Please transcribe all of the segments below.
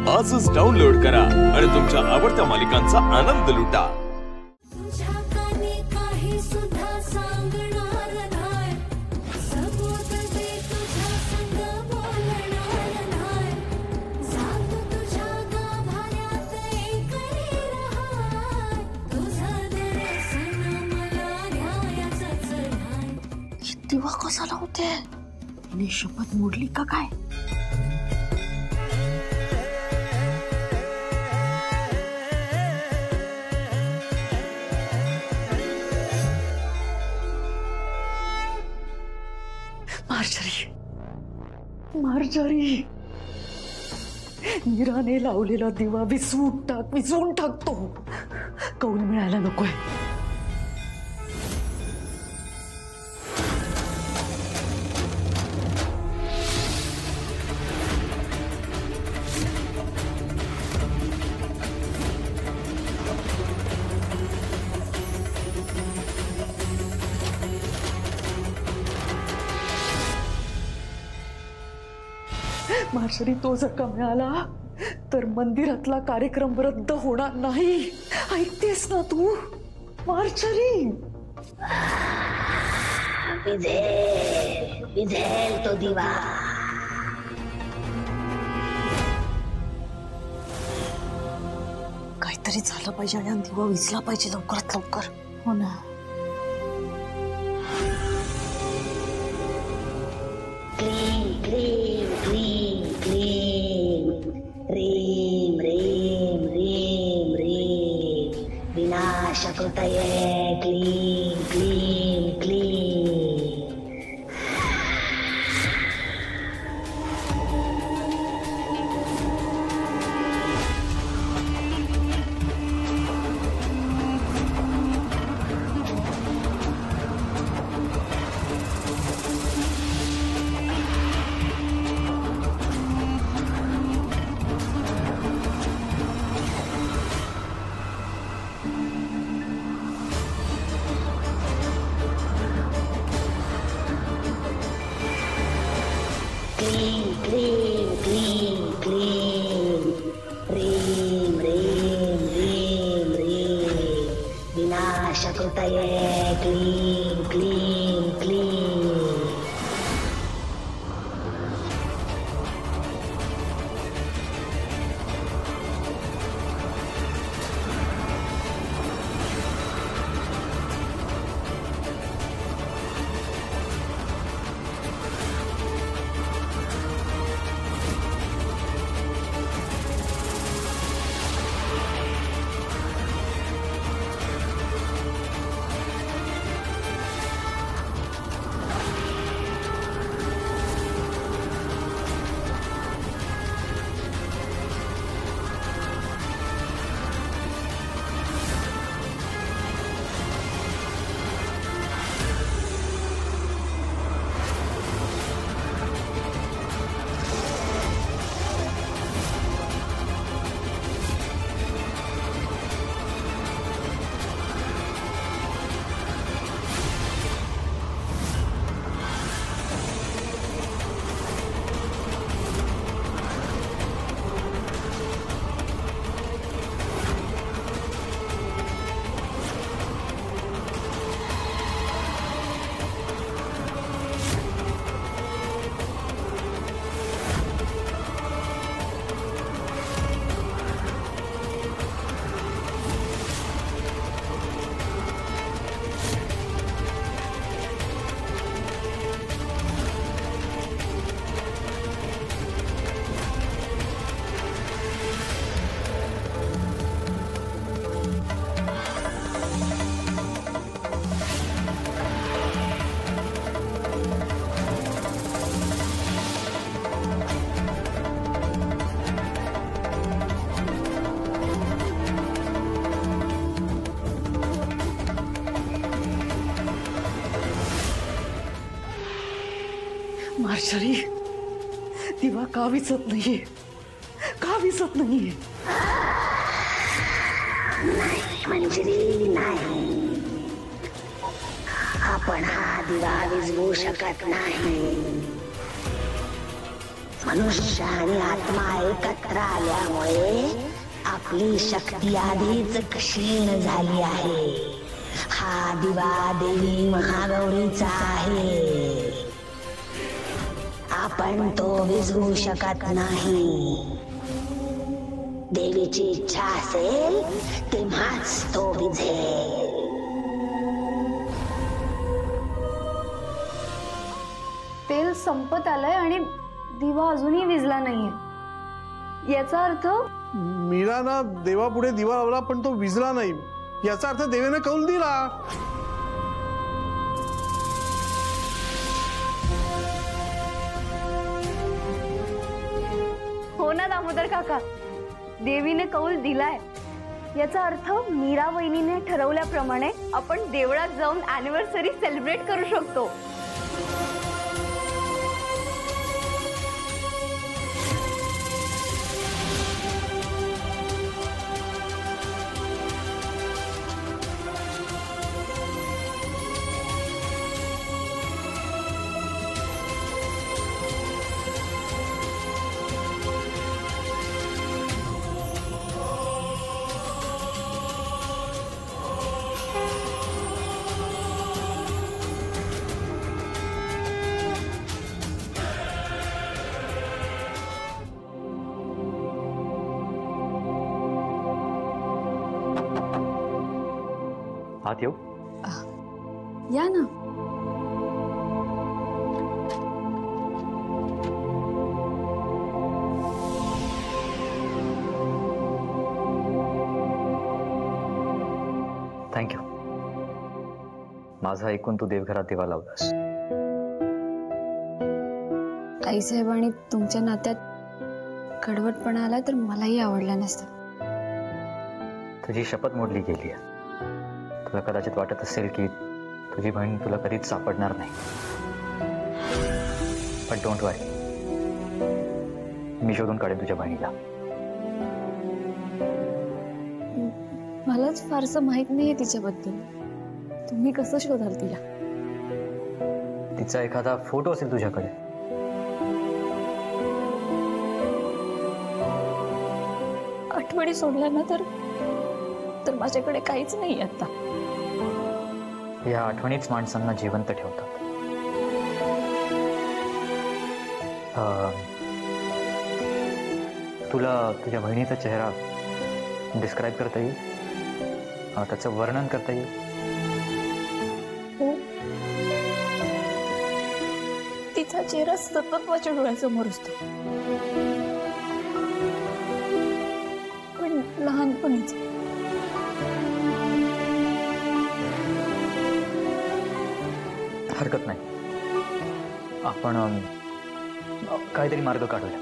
आजच डाउनलोड करा आणि तुमच्या आवडत्या मालिकांचा आनंद लुटा। दिवा कसा लावते? हिने शपथ मोडली का काय? मार्जरी मीराने लावलेला दिवा विझवून टाकतो। कौल मिळायला नकोय। मार्जरी तो जर का मिळाला तर मंदिरातला कार्यक्रम रद्द होणार नाही। ऐकतेस ना तू मार्जरी? विझेल तो दिवा। काहीतरी झालं पाहिजे आणि दिवा विझला पाहिजे लवकरात लवकर। हो ना। ह्रीं ह्रीं ह्रीं ह्रीं विनाशकृतये क्लीं क्लीं क्लीं। क्लीं क्लीं क्लीं क्लीं ह्रीं ह्रीं ह्रीं ह्रीं विनाशकृतये क्लीं क्लीं क्लीं। मार्जरी दिवा का विझत नाहीये? का विझत नाहीये? नाही मंजिरी नाही, आपण हा दिवा विझवू शकत नाही। मनुष्य आणि आत्मा एकत्र आल्यामुळे आपली शक्ती आधीच क्षीण झाली आहे. हा दिवा देवी महागौरीचा आहे. आपण तो विझवू शकत नाही. देवीची इच्छा असेल तेव्हाच तो विझेल. तेल संपत आलंय आणि दिवा अजूनही विझला नाहीये. याचा अर्थ मीराना देवापुढे दिवा लावला पण तो विझला नाही. याचा अर्थ देवीने कौल दिला. हो ना दामोदर काका, देवीने कौल दिलाय. याचा अर्थ मीरा वहिनीने ठरवल्याप्रमाणे आपण देवळात जाऊन अॅनिव्हर्सरी सेलिब्रेट करू शकतो. आत येऊ? या ना. थँक्यू. माझा ऐकून तू देवघरात दिवा लावलास. आईसाहेब आणि तुमच्या नात्यात कडवटपणा आला तर मलाही आवडला नसतं. तुझी शपथ मोडली गेली आहे. तुला कदाचित वाटत असेल की तुझी बहीण तुला कधीच सापडणार नाही, पण डोंट वरी, मी शोधून काढेन तुझ्या बहिणीला. मलाच फारसं माहित नाहीये तिच्याबद्दल. तुम्ही कसं शोधाल तिला? तिचा एखादा फोटो असेल तुझ्याकडे. आठवणी सोडल्या ना तर माझ्याकडे काहीच नाही आता. या आठवणीच माणसांना जिवंत ठेवतात. तुला तुझ्या बहिणीचा चेहरा डिस्क्राईब करता येईल? त्याचं वर्णन करता येईल? हो, तिचा चेहरा सतत माझ्या डोळ्यासमोर असतो. पण लहानपणीच. हरकत नाही, आपण काहीतरी मार्ग काढूया.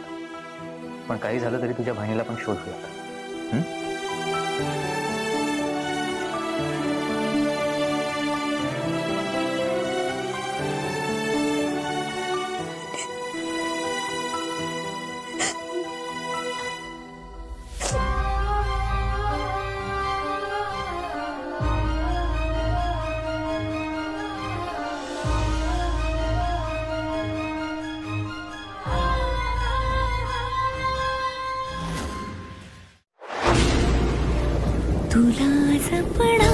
पण काही झालं तरी तुझ्या बहिणीला पण शोधूयात. तुला जपणा